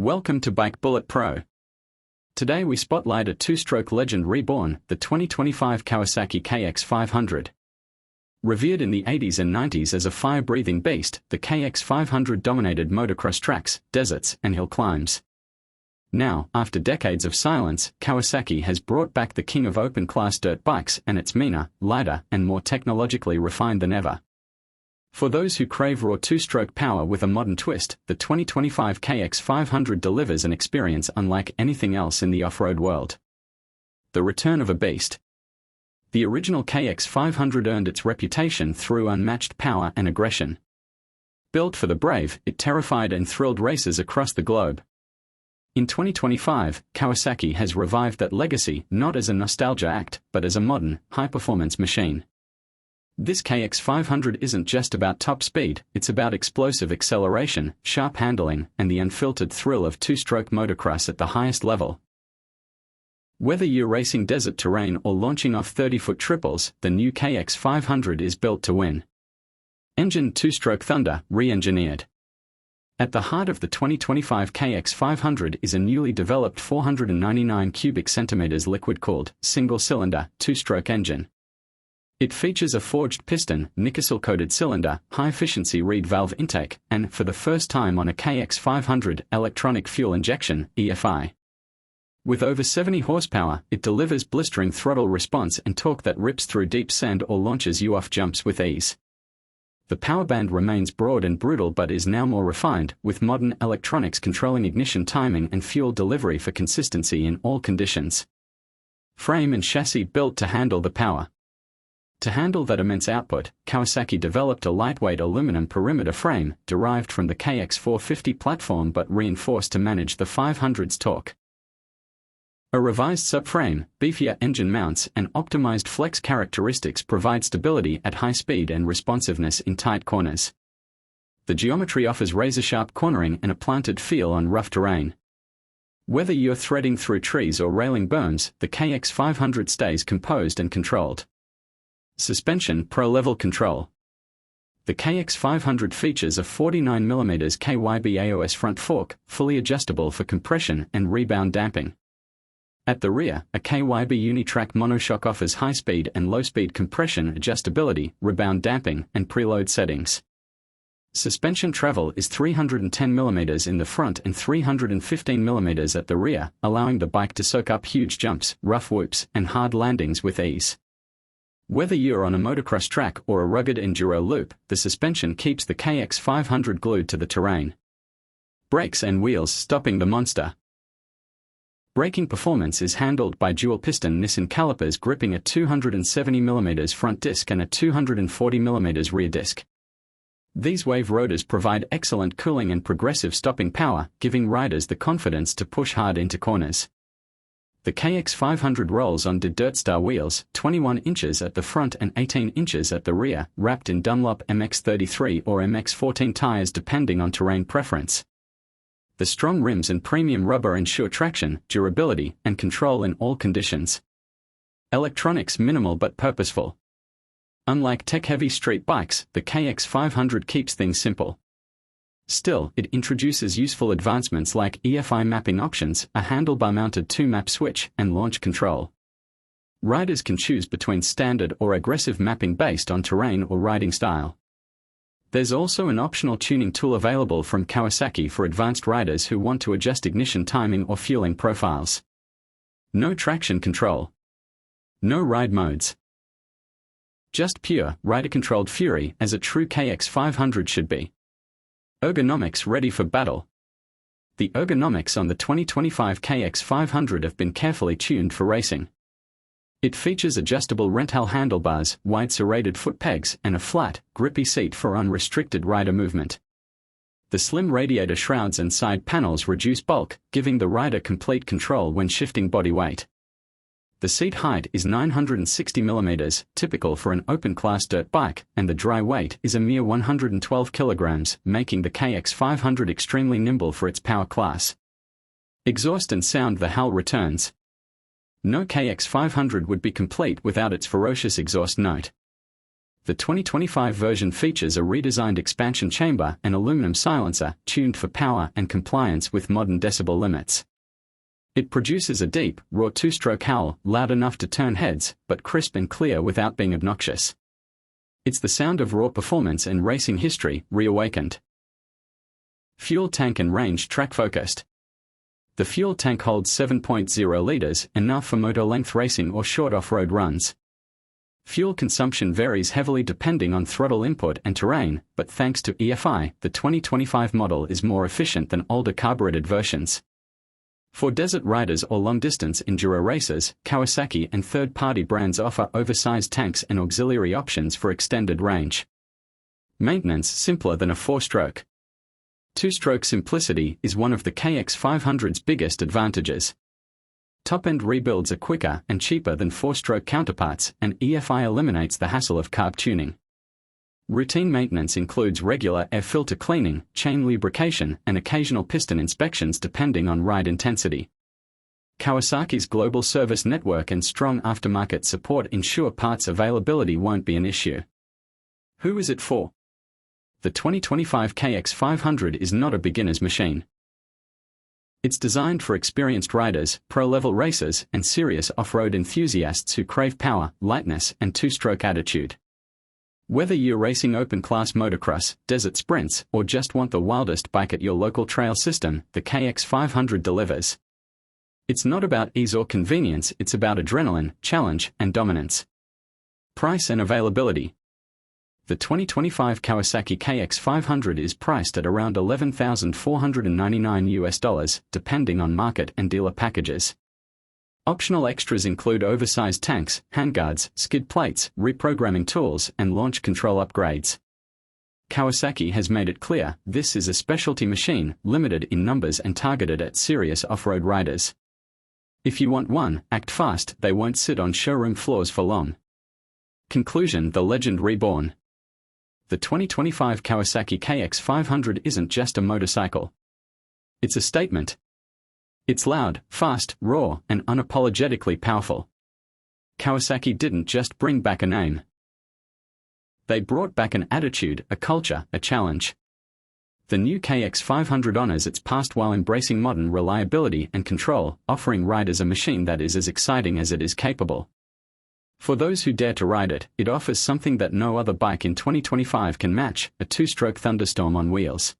Welcome to Bike Bullet Pro. Today we spotlight a two-stroke legend reborn, the 2025 Kawasaki KX 500. Revered in the 80s and 90s as a fire-breathing beast, the KX 500 dominated motocross tracks, deserts, and hill climbs. Now, after decades of silence, Kawasaki has brought back the king of open-class dirt bikes, and it's meaner, lighter, and more technologically refined than ever. For those who crave raw two-stroke power with a modern twist, the 2025 KX 500 delivers an experience unlike anything else in the off-road world. The return of a beast. The original KX 500 earned its reputation through unmatched power and aggression. Built for the brave, it terrified and thrilled racers across the globe. In 2025, Kawasaki has revived that legacy not as a nostalgia act, but as a modern, high-performance machine. This KX 500 isn't just about top speed, it's about explosive acceleration, sharp handling, and the unfiltered thrill of two-stroke motocross at the highest level. Whether you're racing desert terrain or launching off 30-foot triples, the new KX 500 is built to win. Engine two-stroke thunder, re-engineered. At the heart of the 2025 KX 500 is a newly developed 499 cubic centimeters liquid-cooled, single-cylinder, two-stroke engine. It features a forged piston, nickel-coated cylinder, high-efficiency reed valve intake, and, for the first time on a KX 500, electronic fuel injection, EFI. With over 70 horsepower, it delivers blistering throttle response and torque that rips through deep sand or launches you off jumps with ease. The power band remains broad and brutal but is now more refined, with modern electronics controlling ignition timing and fuel delivery for consistency in all conditions. Frame and chassis built to handle the power. To handle that immense output, Kawasaki developed a lightweight aluminum perimeter frame, derived from the KX 450 platform but reinforced to manage the 500's torque. A revised subframe, beefier engine mounts, and optimized flex characteristics provide stability at high speed and responsiveness in tight corners. The geometry offers razor-sharp cornering and a planted feel on rough terrain. Whether you're threading through trees or railing berms, the KX 500 stays composed and controlled. Suspension Pro-level control. The KX 500 features a 49mm KYB AOS front fork, fully adjustable for compression and rebound damping. At the rear, a KYB Unitrack monoshock offers high-speed and low-speed compression adjustability, rebound damping, and preload settings. Suspension travel is 310mm in the front and 315mm at the rear, allowing the bike to soak up huge jumps, rough whoops, and hard landings with ease. Whether you're on a motocross track or a rugged enduro loop, the suspension keeps the KX 500 glued to the terrain. Brakes and wheels stopping the monster. Braking performance is handled by dual-piston Nissan calipers gripping a 270mm front disc and a 240mm rear disc. These wave rotors provide excellent cooling and progressive stopping power, giving riders the confidence to push hard into corners. The KX 500 rolls on Dirt-Star wheels, 21 inches at the front and 18 inches at the rear, wrapped in Dunlop MX-33 or MX-14 tires depending on terrain preference. The strong rims and premium rubber ensure traction, durability, and control in all conditions. Electronics minimal but purposeful. Unlike tech-heavy street bikes, the KX 500 keeps things simple. Still, it introduces useful advancements like EFI mapping options, a handlebar-mounted 2-map switch, and launch control. Riders can choose between standard or aggressive mapping based on terrain or riding style. There's also an optional tuning tool available from Kawasaki for advanced riders who want to adjust ignition timing or fueling profiles. No traction control. No ride modes. Just pure, rider-controlled fury as a true KX 500 should be. Ergonomics ready for battle. The ergonomics on the 2025 KX 500 have been carefully tuned for racing. It features adjustable rental handlebars, wide serrated foot pegs, and a flat, grippy seat for unrestricted rider movement. The slim radiator shrouds and side panels reduce bulk, giving the rider complete control when shifting body weight. The seat height is 960mm, typical for an open-class dirt bike, and the dry weight is a mere 112 kilograms, making the KX 500 extremely nimble for its power class. Exhaust and sound. The howl returns. No KX 500 would be complete without its ferocious exhaust note. The 2025 version features a redesigned expansion chamber and aluminum silencer, tuned for power and compliance with modern decibel limits. It produces a deep, raw two-stroke howl, loud enough to turn heads, but crisp and clear without being obnoxious. It's the sound of raw performance and racing history reawakened. Fuel tank and range track-focused. The fuel tank holds 7.0 liters, enough for moto-length racing or short off-road runs. Fuel consumption varies heavily depending on throttle input and terrain, but thanks to EFI, the 2025 model is more efficient than older carbureted versions. For desert riders or long-distance enduro racers, Kawasaki and third-party brands offer oversized tanks and auxiliary options for extended range. Maintenance simpler than a four-stroke. Two-stroke simplicity is one of the KX500's biggest advantages. Top-end rebuilds are quicker and cheaper than four-stroke counterparts, and EFI eliminates the hassle of carb tuning. Routine maintenance includes regular air filter cleaning, chain lubrication, and occasional piston inspections depending on ride intensity. Kawasaki's global service network and strong aftermarket support ensure parts availability won't be an issue. Who is it for? The 2025 KX500 is not a beginner's machine. It's designed for experienced riders, pro-level racers, and serious off-road enthusiasts who crave power, lightness, and two-stroke attitude. Whether you're racing open-class motocross, desert sprints, or just want the wildest bike at your local trail system, the KX500 delivers. It's not about ease or convenience, it's about adrenaline, challenge, and dominance. Price and availability. The 2025 Kawasaki KX500 is priced at around $11,499 depending on market and dealer packages. Optional extras include oversized tanks, handguards, skid plates, reprogramming tools, and launch control upgrades. Kawasaki has made it clear, this is a specialty machine, limited in numbers and targeted at serious off-road riders. If you want one, act fast, they won't sit on showroom floors for long. Conclusion: the legend reborn. The 2025 Kawasaki KX500 isn't just a motorcycle. It's a statement. It's loud, fast, raw, and unapologetically powerful. Kawasaki didn't just bring back a name. They brought back an attitude, a culture, a challenge. The new KX500 honors its past while embracing modern reliability and control, offering riders a machine that is as exciting as it is capable. For those who dare to ride it, it offers something that no other bike in 2025 can match: a two-stroke thunderstorm on wheels.